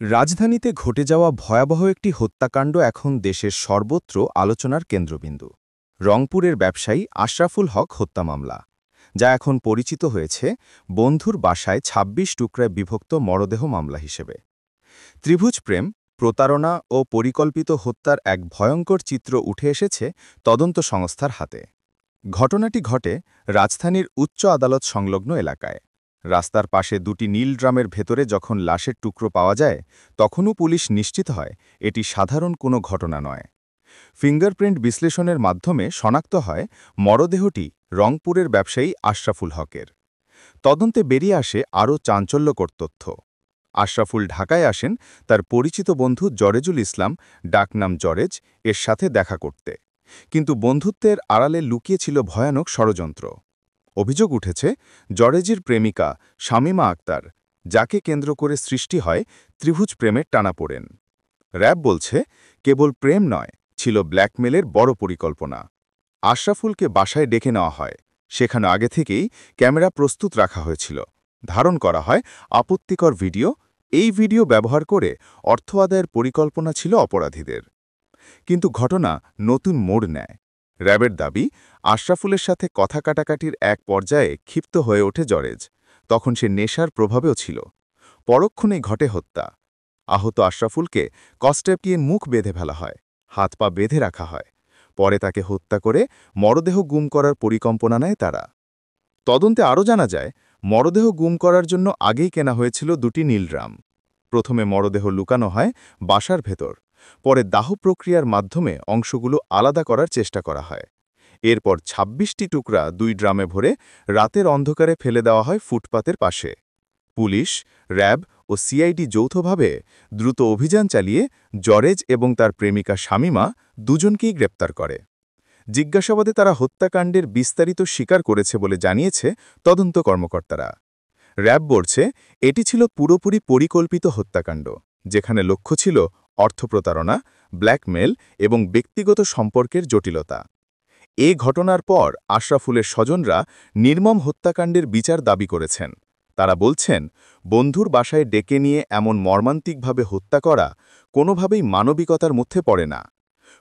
রাজধানীতে ঘটে যাওয়া ভয়াবহ একটি হত্যাকাণ্ড এখন দেশের সর্বত্র আলোচনার কেন্দ্রবিন্দু। রংপুরের ব্যবসায়ী আশরাফুল হক হত্যা মামলা, যা এখন পরিচিত হয়েছে বন্ধুর বাসায় ২৬ টুকরায় বিভক্ত মরদেহ মামলা হিসেবে। ত্রিভুজ প্রেম, প্রতারণা ও পরিকল্পিত হত্যার এক ভয়ঙ্কর চিত্র উঠে এসেছে তদন্ত সংস্থার হাতে। ঘটনাটি ঘটে রাজধানীর উচ্চ আদালত সংলগ্ন এলাকায়। রাস্তার পাশে দুটি নীল ড্রামের ভেতরে যখন লাশের টুকরো পাওয়া যায়, তখনও পুলিশ নিশ্চিত হয় এটি সাধারণ কোনো ঘটনা নয়। ফিঙ্গারপ্রিন্ট বিশ্লেষণের মাধ্যমে শনাক্ত হয় মরদেহটি রংপুরের ব্যবসায়ী আশরাফুল হকের। তদন্তে বেরিয়ে আসে আরও চাঞ্চল্যকর তথ্য। আশরাফুল ঢাকায় আসেন তার পরিচিত বন্ধু জরেজুল ইসলাম, ডাকনাম জরেজ, এর সাথে দেখা করতে। কিন্তু বন্ধুত্বের আড়ালে লুকিয়ে ছিল ভয়ানক ষড়যন্ত্র। অভিযোগ উঠেছে জরেজির প্রেমিকা শামীমা আক্তার, যাকে কেন্দ্র করে সৃষ্টি হয় ত্রিভুজ প্রেমের টানাপোড়েন। র‍্যাব বলছে কেবল প্রেম নয়, ছিল ব্ল্যাকমেলের বড় পরিকল্পনা। আশরাফুলকে বাসায় ডেকে নেওয়া হয়, সেখানে আগে থেকেই ক্যামেরা প্রস্তুত রাখা হয়েছিল। ধারণ করা হয় আপত্তিকর ভিডিও। এই ভিডিও ব্যবহার করে অর্থ আদায়ের পরিকল্পনা ছিল অপরাধীদের। কিন্তু ঘটনা নতুন মোড় নেয়। র‍্যাবের দাবি, আশরাফুলের সাথে কথা কাটাকাটির এক পর্যায়ে ক্ষিপ্ত হয়ে ওঠে জরেজ। তখন সে নেশার প্রভাবেও ছিল। পরক্ষণেই ঘটে হত্যা। আহত আশরাফুলকে কষ্টে দিয়ে মুখ বেঁধে ফেলা হয়, হাত পা বেঁধে রাখা হয়। পরে তাকে হত্যা করে মরদেহ গুম করার পরিকল্পনা নেয় তারা। তদন্তে আরও জানা যায়, মরদেহ গুম করার জন্য আগেই কেনা হয়েছিল দুটি নীল ড্রাম। প্রথমে মরদেহ লুকানো হয় বাসার ভেতর, পরে দাহ প্রক্রিয়ার মাধ্যমে অংশগুলো আলাদা করার চেষ্টা করা হয়। এরপর ২৬টি টুকরা ২ ড্রামে ভরে রাতের অন্ধকারে ফেলে দেওয়া হয় ফুটপাতের পাশে। পুলিশ, র‍্যাব ও সিআইডি যৌথভাবে দ্রুত অভিযান চালিয়ে জরেজ এবং তার প্রেমিকা শামীমা দুজনকেই গ্রেপ্তার করে। জিজ্ঞাসাবাদে তারা হত্যাকাণ্ডের বিস্তারিত স্বীকার করেছে বলে জানিয়েছে তদন্ত কর্মকর্তারা। র‍্যাব বলছে এটি ছিল পুরোপুরি পরিকল্পিত হত্যাকাণ্ড, যেখানে লক্ষ্য ছিল অর্থপ্রতারণা, ব্ল্যাকমেল এবং ব্যক্তিগত সম্পর্কের জটিলতা। এ ঘটনার পর আশরাফুলের স্বজনরা নির্মম হত্যাকাণ্ডের বিচার দাবি করেছেন। তারা বলছেন, বন্ধুর বাসায় ডেকে নিয়ে এমন মর্মান্তিকভাবে হত্যা করা কোনোভাবেই মানবিকতার মধ্যে পড়ে না।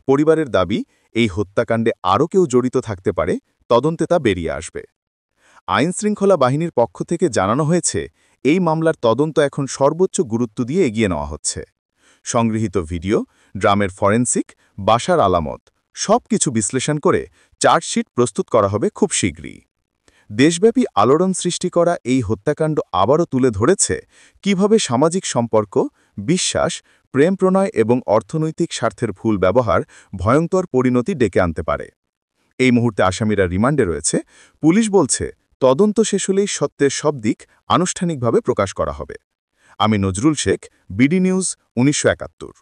পরিবারের দাবি, এই হত্যাকাণ্ডে আরও কেউ জড়িত থাকতে পারে, তদন্তে তা বেরিয়ে আসবে। আইনশৃঙ্খলা বাহিনীর পক্ষ থেকে জানানো হয়েছে, এই মামলার তদন্ত এখন সর্বোচ্চ গুরুত্ব দিয়ে এগিয়ে নেওয়া হচ্ছে। সংগৃহীত ভিডিও, ড্রামের ফরেনসিক, বাসার আলামত সবকিছু বিশ্লেষণ করে চার্জশিট প্রস্তুত করা হবে খুব শীঘ্রই। দেশব্যাপী আলোড়ন সৃষ্টি করা এই হত্যাকাণ্ড আবারও তুলে ধরেছে কিভাবে সামাজিক সম্পর্ক, বিশ্বাস, প্রেম প্রণয় এবং অর্থনৈতিক স্বার্থের ভুল ব্যবহার ভয়ঙ্কর পরিণতি ডেকে আনতে পারে। এই মুহূর্তে আসামিরা রিমান্ডে রয়েছে। পুলিশ বলছে তদন্ত শেষ হলেই সত্যের সব দিক আনুষ্ঠানিকভাবে প্রকাশ করা হবে। আমি নজরুল শেখ, বিডি নিউজ, ১৯৭১।